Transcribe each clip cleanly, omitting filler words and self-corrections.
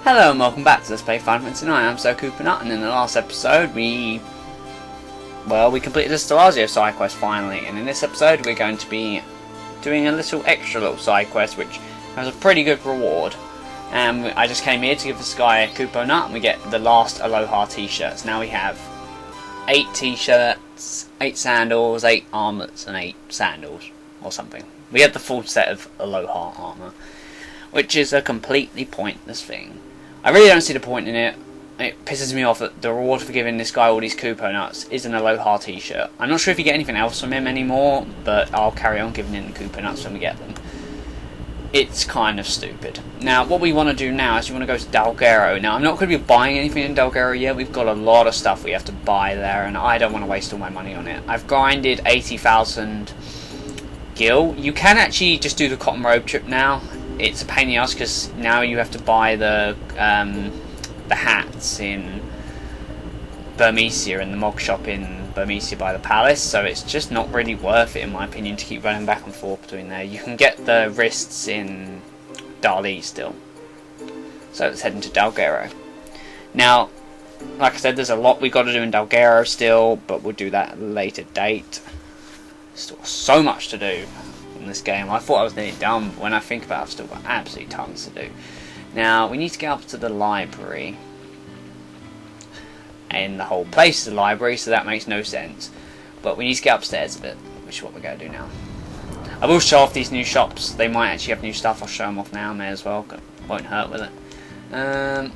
Hello and welcome back to Let's Play Final Fantasy 9. I'm Sir Coopernut, and in the last episode we completed the Dalgarrow side quest finally, and in this episode we're going to be doing a extra little side quest which has a pretty good reward. And I just came here to give this guy a Coopernut and we get the last Aloha t-shirts. Now we have 8 t-shirts, 8 sandals, 8 armlets and 8 sandals or something. We had the full set of Aloha armor, which is a completely pointless thing. I really don't see the point in it. It pisses me off that the reward for giving this guy all these Coopernut is an Aloha t-shirt. I'm not sure if you get anything else from him anymore, but I'll carry on giving him the Coopernut when we get them. It's kind of stupid. Now, what we want to do now is we want to go to Dalgarrow. Now, I'm not going to be buying anything in Dalgarrow yet. We've got a lot of stuff we have to buy there, and I don't want to waste all my money on it. I've grinded 80,000 gil. You can actually just do the Cotton Road trip now. It's a pain in the ass because now you have to buy the hats in Burmecia and the mog shop in Burmecia by the palace, so it's just not really worth it in my opinion to keep running back and forth between there. You can get the wrists in Dali still. So let's head into Dalgarrow. Now, like I said, there's a lot we got to do in Dalgarrow still, but we'll do that at a later date. Still so much to do in this game. I thought I was nearly done, but when I think about it, I've still got absolutely tons to do. Now, we need to get up to the library. And the whole place is a library, so that makes no sense. But we need to get upstairs a bit, which is what we're going to do now. I will show off these new shops. They might actually have new stuff. I'll show them off now, may as well. Won't hurt with it.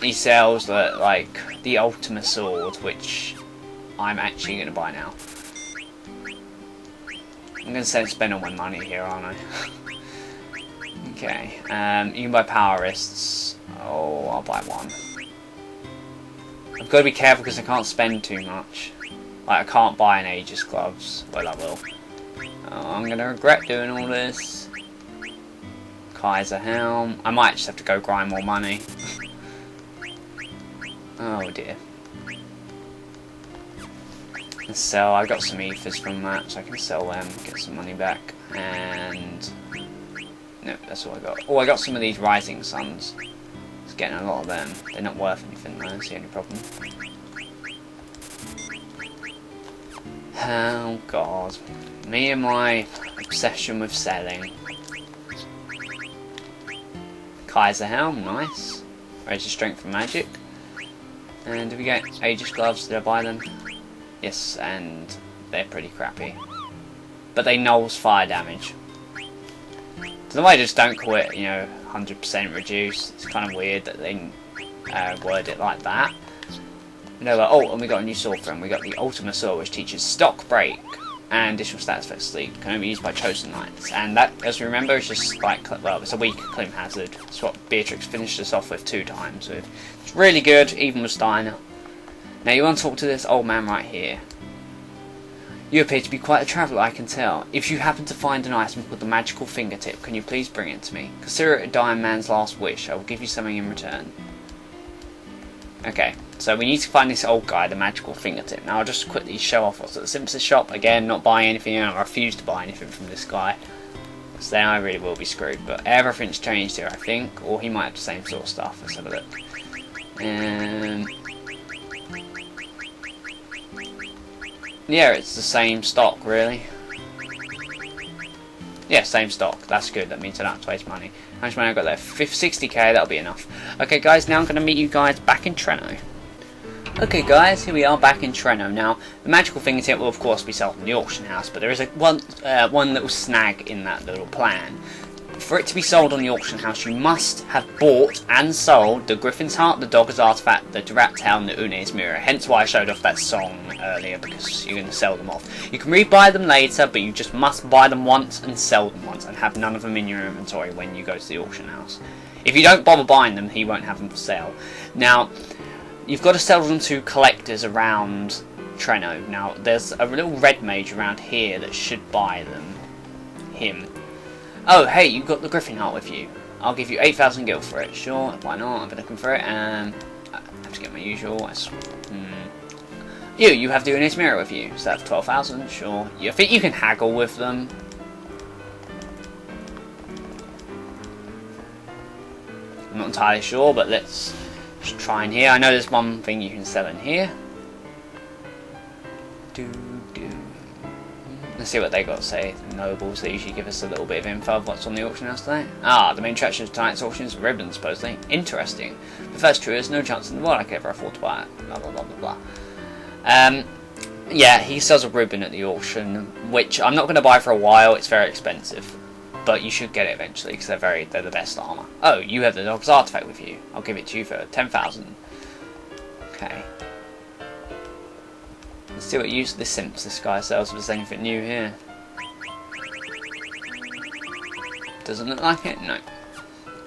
He sells the Ultima Sword, which I'm actually going to buy now. I'm going to spend all my money here, aren't I? Okay, you can buy power wrists. Oh, I'll buy one. I've got to be careful because I can't spend too much. Like, I can't buy an Aegis gloves. Well, I will. Oh, I'm going to regret doing all this. Kaiser helm. I might just have to go grind more money. Oh dear. Let's sell. I got some ethers from that, so I can sell them, get some money back. And no, that's all I got. Oh, I got some of these Rising Suns. It's getting a lot of them. They're not worth anything though, that's the only problem. Oh god. Me and my obsession with selling. Kaiser helm, nice. Raise your strength from magic. And do we get Aegis gloves? Did I buy them? Yes, and they're pretty crappy. But they nulls fire damage. So I just don't call it, 100% reduce. It's kind of weird that they word it like that. Oh, and we got a new sword for him. We got the Ultima Sword, which teaches stock break and additional stats for sleep. Can only be used by chosen knights. And that, as we remember, is just it's a weak Clim hazard. It's what Beatrix finished us off with 2 times with. It's really good, even with Steiner. Now you want to talk to this old man right here. You appear to be quite a traveller, I can tell. If you happen to find an item called the Magical Fingertip, can you please bring it to me? Consider it a dying man's last wish. I will give you something in return. Okay, so we need to find this old guy, the Magical Fingertip. Now I'll just quickly show off what's at the Simpsons shop. Again, not buying anything. I refuse to buy anything from this guy. So then I really will be screwed. But everything's changed here, I think. Or he might have the same sort of stuff. Let's have a look. Yeah, it's the same stock, really. Yeah, same stock. That's good. That means I don't have to waste money. How much money I got there? 60k, that'll be enough. Okay, guys, now I'm going to meet you guys back in Treno. Okay, guys, here we are back in Treno. Now, the Magical Fingertip will, of course, be sold in the auction house, but there is one little snag in that little plan. For it to be sold on the auction house, you must have bought and sold the Griffin's Heart, the Dogger's Artifact, the Direct Tail, and the Une's Mirror. Hence why I showed off that song earlier, because you're going to sell them off. You can rebuy them later, but you just must buy them once and sell them once, and have none of them in your inventory when you go to the auction house. If you don't bother buying them, he won't have them for sale. Now, you've got to sell them to collectors around Treno. Now, there's a little red mage around here that should buy them. Him. Oh, hey, you've got the Griffin Heart with you. I'll give you 8,000 gil for it. Sure, why not? I've been looking for it. I have to get my usual. You have the Une's Mirror with you. So that's 12,000, sure. I think you can haggle with them. I'm not entirely sure, but let's just try in here. I know there's one thing you can sell in here. Let's see what they got to say. The nobles, they usually give us a little bit of info of what's on the auction house today. Ah, the main attraction of tonight's auction is ribbons, supposedly. Interesting. But first, true, there's no chance in the world I could ever afford to buy it. Blah, blah, blah, blah, blah. Yeah, he sells a ribbon at the auction, which I'm not going to buy for a while. It's very expensive. But you should get it eventually, because they're the best armour. Oh, you have the dog's artifact with you. I'll give it to you for 10,000. Okay. Let's see what use this simps this guy sells if there's anything new here. Doesn't look like it? No.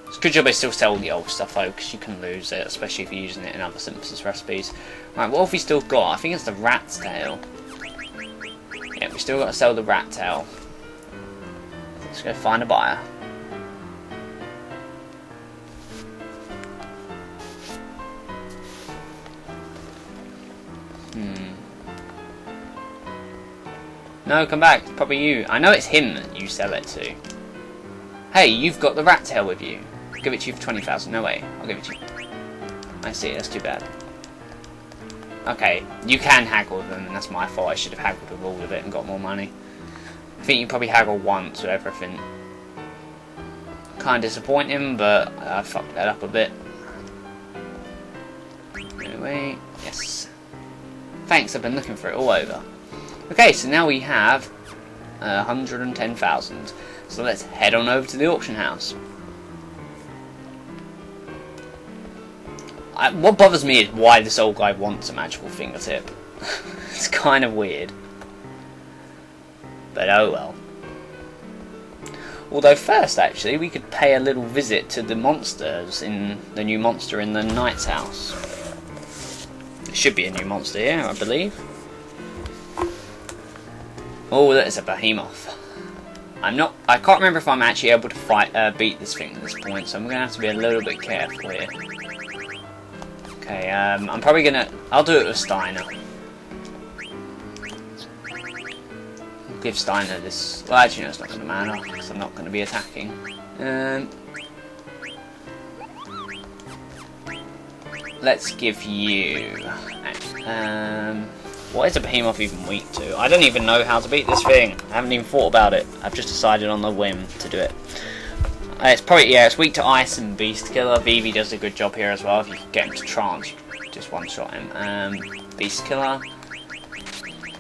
It's a good job they still sell the old stuff though, because you can lose it, especially if you're using it in other Simpsons recipes. Right, what have we still got? I think it's the rat's tail. Yeah, we still got to sell the rat tail. Let's go find a buyer. No, come back. It's probably you. I know it's him that you sell it to. Hey, you've got the rat tail with you. I'll give it to you for 20,000. No way. I'll give it to you. I see. That's too bad. Okay, you can haggle with them, and that's my fault. I should have haggled with all of it and got more money. I think you probably haggle once with everything. Kind of disappointing, but I fucked that up a bit. Anyway, yes. Thanks, I've been looking for it all over. Okay, so now we have 110,000. So let's head on over to the auction house. What bothers me is why this old guy wants a magical fingertip. It's kind of weird. But oh well. Although first, actually, we could pay a little visit to the monsters in the new monster in the knight's house. There should be a new monster here, I believe. Oh, there's a behemoth. I can't remember if I'm actually able to beat this thing at this point, so I'm gonna have to be a little bit careful here. Okay, I'm probably gonna. I'll do it with Steiner. I'll give Steiner this. Well, actually, no, it's not gonna matter because I'm not gonna be attacking. Let's give you. What is a behemoth even weak to? I don't even know how to beat this thing. I haven't even thought about it. I've just decided on the whim to do it. It's probably, yeah, it's weak to ice and beast killer. Vivi does a good job here as well. If you can get him to trance, you just one shot him. Beast killer.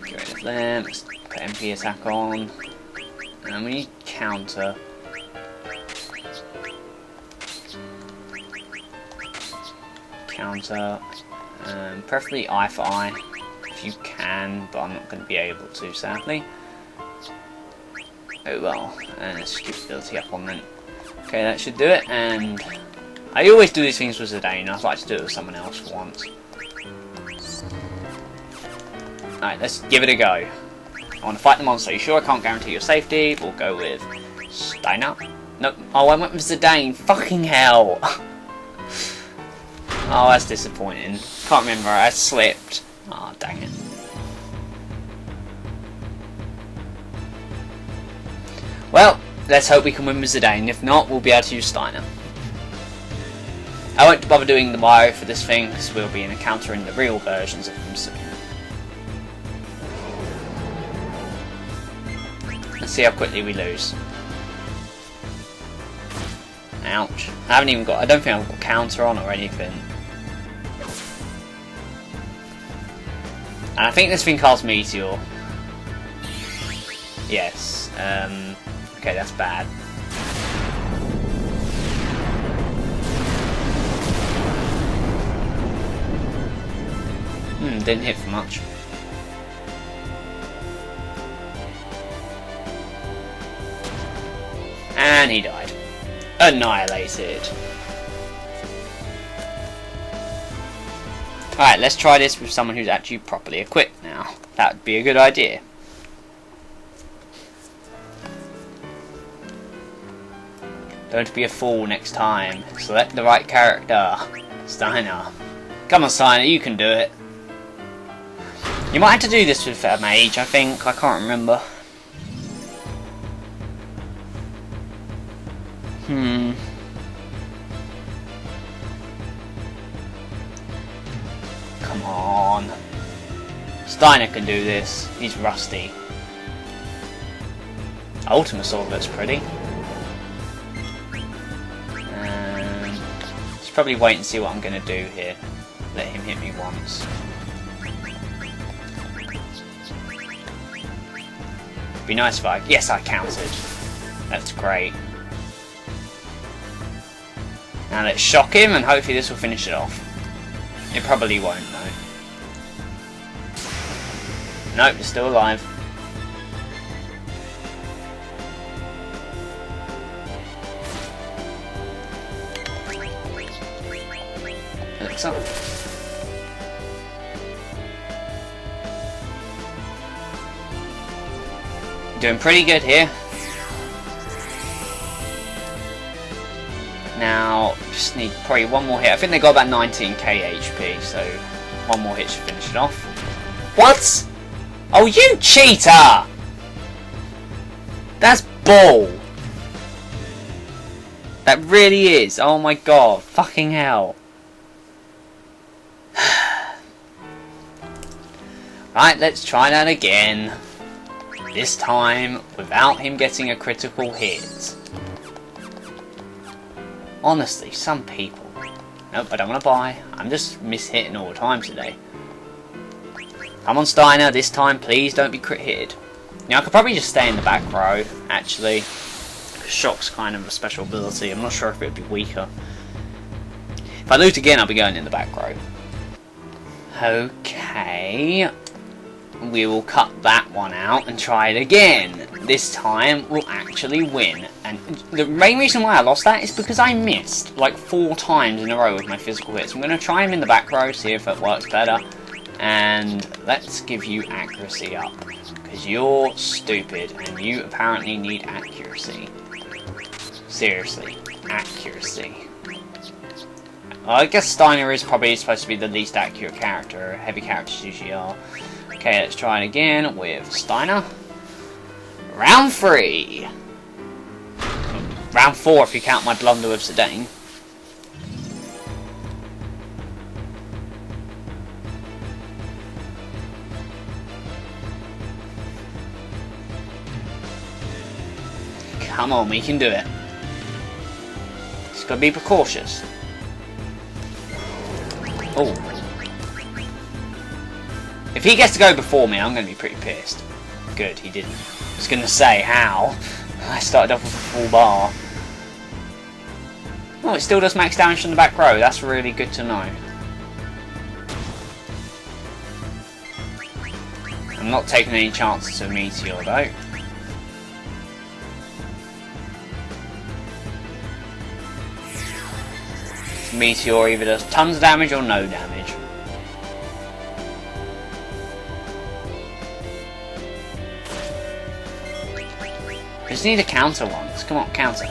Get rid of them. Let's put MP attack on. And we need counter. Counter. Preferably eye for eye. You can, but I'm not going to be able to, sadly. Oh well, and let's keep ability up on then. Okay, that should do it, and I always do these things with Zidane. I'd like to do it with someone else for once. Alright, let's give it a go. I want to fight the monster. Are you sure I can't guarantee your safety? We'll go with Steiner. Nope. Oh, I went with Zidane. Fucking hell. Oh, that's disappointing. Can't remember, I slipped. Oh, dang it. Well, let's hope we can win with Zidane. If not, we'll be able to use Steiner. I won't bother doing the bio for this thing, because we'll be encountering the real versions of them soon. Let's see how quickly we lose. Ouch. I don't think I've got counter on or anything. And I think this thing casts Meteor. Yes. Okay, that's bad. Didn't hit for much. And he died. Annihilated. Alright, let's try this with someone who's actually properly equipped now. That would be a good idea. Don't be a fool next time. Select the right character. Steiner. Come on, Steiner, you can do it. You might have to do this with a mage, I think. I can't remember. come on. Steiner can do this. He's rusty. Ultimate Sword looks pretty. Let's probably wait and see what I'm going to do here. Let him hit me once. Be nice if I... Yes, I countered. That's great. Now let's shock him and hopefully this will finish it off. It probably won't though. Nope, it's still alive. Looks up. Doing pretty good here. Now, just need probably one more hit. I think they got about 19k HP, so one more hit should finish it off. What? Oh, you cheater! That's bull. That really is. Oh my god. Fucking hell. Right, let's try that again. This time, without him getting a critical hit. Honestly, some people. Nope, I don't want to buy. I'm just mishitting all the time today. Come on, Steiner, this time please don't be crit hitted. Now I could probably just stay in the back row, actually. Shock's kind of a special ability. I'm not sure if it would be weaker. If I lose again, I'll be going in the back row. Okay. We will cut that one out and try it again. This time we'll actually win. And the main reason why I lost that is because I missed like 4 times in a row with my physical hits. I'm going to try him in the back row, see if it works better. And let's give you accuracy up. Because you're stupid and you apparently need accuracy. Seriously, accuracy. Well, I guess Steiner is probably supposed to be the least accurate character. Heavy characters usually are. Okay, let's try it again with Steiner. Round 3. Round 4 if you count my blunder with Zidane. Come on, we can do it. Just gotta be precautious. Oh. If he gets to go before me, I'm going to be pretty pissed. Good, he didn't. I was going to say, how? I started off with a full bar. Oh, it still does max damage from the back row. That's really good to know. I'm not taking any chances of Meteor, though. Meteor either does tons of damage or no damage. I just need to counter once. Come on, counter.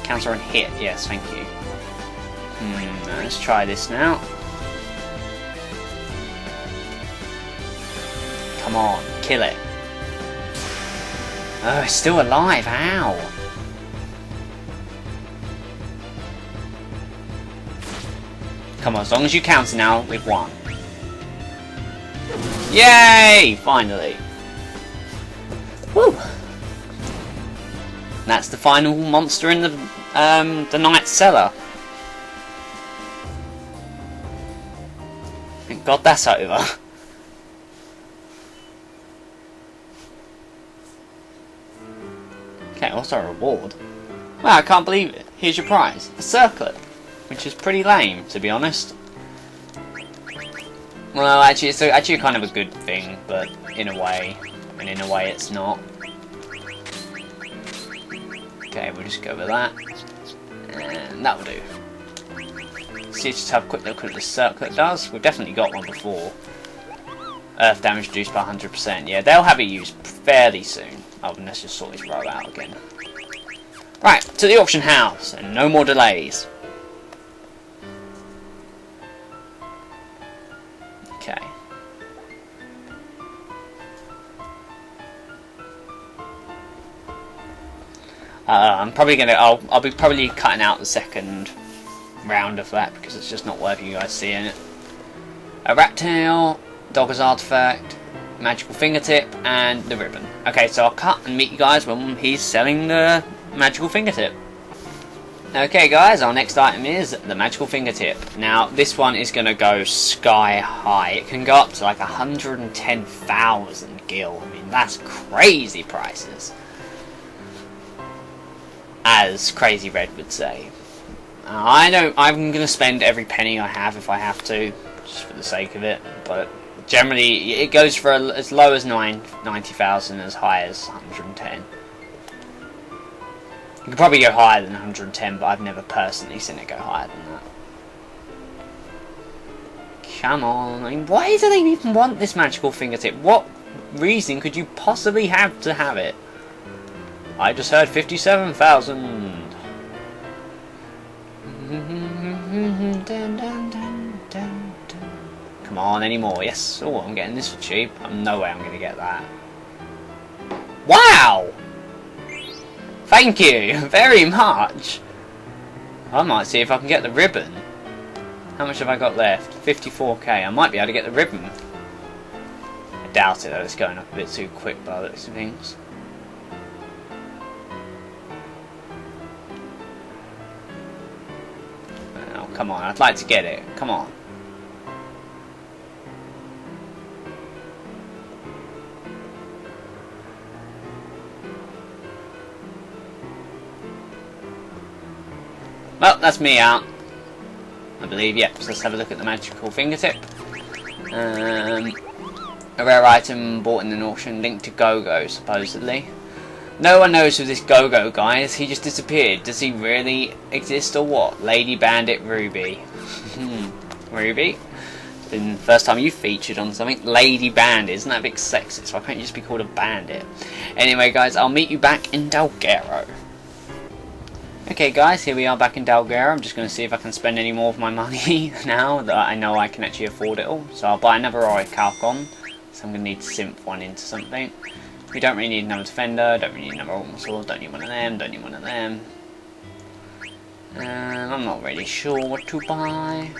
Counter and hit. Yes, thank you. Let's try this now. Come on, kill it. Oh, it's still alive. How? Come on, as long as you counter now, we've won. Yay! Finally. Woo! That's the final monster in the Night Cellar. Thank God that's over. Okay, also a reward. Wow, I can't believe it. Here's your prize. A circlet. Which is pretty lame, to be honest. Well, actually, it's actually kind of a good thing, but in a way. And in a way it's not. Okay, we'll just go with that. And that will do. See, just have a quick look at what this circlet does. We've definitely got one before. Earth damage reduced by 100%. Yeah, they'll have it used fairly soon. Oh, and let's just sort this row out again. Right, to the auction house, and no more delays. Okay. I'm probably gonna. I'll be probably cutting out the second round of that because it's just not worth you guys seeing it. A rat tail, dogger's artifact, magical fingertip, and the ribbon. Okay, so I'll cut and meet you guys when he's selling the magical fingertip. Okay guys, our next item is the magical fingertip. Now this one is going to go sky high. It can go up to like 110,000 gil. I mean, that's crazy prices, as Crazy Red would say. I know I'm going to spend every penny I have if I have to, just for the sake of it, but generally it goes for as low as 90,000, as high as 110. You could probably go higher than 110, but I've never personally seen it go higher than that. Come on, I mean, why do they even want this magical fingertip? What reason could you possibly have to have it? I just heard 57,000. Come on, any more? Yes. Oh, I'm getting this for cheap. No way I'm going to get that. Wow! Thank you very much. I might see if I can get the ribbon. How much have I got left? 54k. I might be able to get the ribbon. I doubt it though. It's going up a bit too quick by the looks of things. Oh, come on. I'd like to get it. Come on. Well, that's me out, I believe. Yep, so let's have a look at the magical fingertip. A rare item bought in an auction linked to Go-Go, supposedly. No one knows who this Go-Go guy is. He just disappeared. Does he really exist or what? Lady Bandit Ruby. Ruby? It's been the first time you featured on something. Lady Bandit. Isn't that a bit sexist? Why can't you just be called a bandit? Anyway, guys, I'll meet you back in Dalgarrow. Okay guys, here we are back in Dalgarrow. I'm just going to see if I can spend any more of my money now that I know I can actually afford it all. So I'll buy another Orichalcon. So I'm going to need to simp one into something. We don't really need another defender, don't really need another Ultimate Sword, don't need one of them, don't need one of them. I'm not really sure what to buy.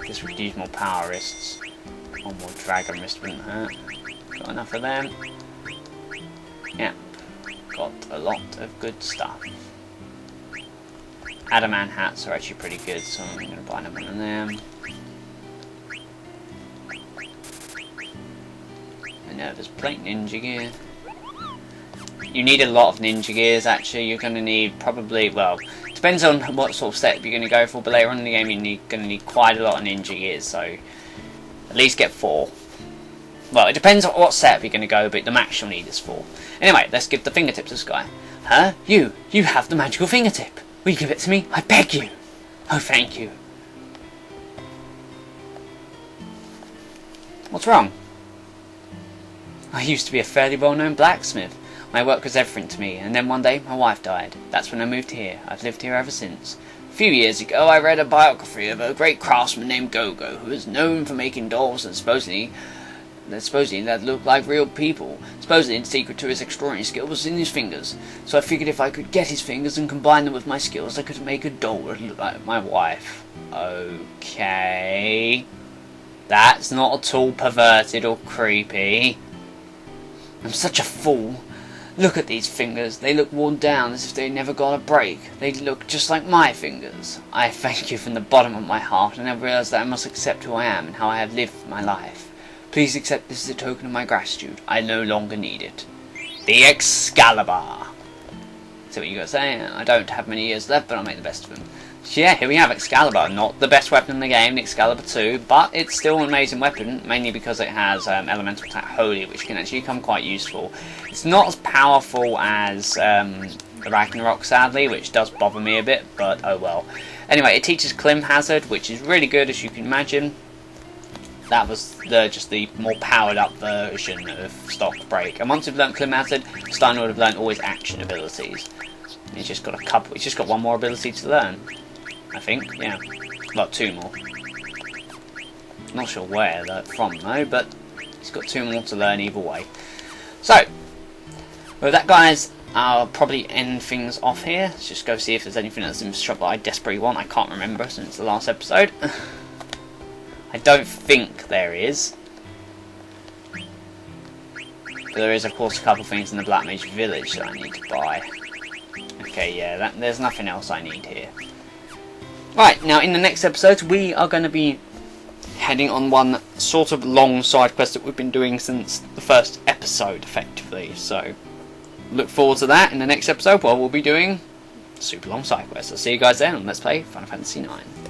Just would use more power wrists. One more dragon wrist wouldn't hurt. Got enough of them. Yep. Got a lot of good stuff. Adamant hats are actually pretty good, so I'm going to buy another one of them. Minerva's plate ninja gear. You need a lot of ninja gears actually. You're going to need probably, well, depends on what sort of setup you're going to go for, but later on in the game you're going to need quite a lot of ninja gears, so at least get 4. Well, it depends on what setup you're going to go, but the max you'll need is 4. Anyway, let's give the fingertip to this guy. Huh? You have the magical fingertip. Will you give it to me? I beg you. Oh, thank you. What's wrong? I used to be a fairly well-known blacksmith. My work was everything to me, and then one day my wife died. That's when I moved here. I've lived here ever since. A few years ago I read a biography of a great craftsman named Go-Go, who was known for making dolls and supposedly that looked like real people. Supposedly the secret to his extraordinary skill was in his fingers. So I figured if I could get his fingers and combine them with my skills, I could make a doll that looked like my wife. Okay. That's not at all perverted or creepy. I'm such a fool. Look at these fingers. They look worn down as if they never got a break. They look just like my fingers. I thank you from the bottom of my heart, and I realize that I must accept who I am and how I have lived my life. Please accept this as a token of my gratitude. I no longer need it. The Excalibur. See what you got to say? I don't have many years left, but I'll make the best of them. So yeah, here we have Excalibur. Not the best weapon in the game, the Excalibur 2, but it's still an amazing weapon, mainly because it has elemental attack Holy, which can actually become quite useful. It's not as powerful as the Ragnarok, sadly, which does bother me a bit, but oh well. Anyway, it teaches Clim Hazard, which is really good, as you can imagine. That was just the more powered up version of Stock Break. And once you've learnt Clim Hazard, Stein would have learnt all his action abilities. He's just got a couple. He's just got one more ability to learn, I think. Yeah, well, 2 more. Not sure where they're from though, but he's got 2 more to learn either way. So, with that, guys, I'll probably end things off here. Let's just go see if there's anything else in the shop that I desperately want. I can't remember since the last episode. I don't think there is. But there is, of course, a couple of things in the Black Mage Village that I need to buy. Okay, yeah, there's nothing else I need here. Right, now in the next episode, we are going to be heading on one sort of long side quest that we've been doing since the first episode, effectively. So, look forward to that in the next episode, where we'll be doing super long side quests. I'll see you guys then, and let's play Final Fantasy IX.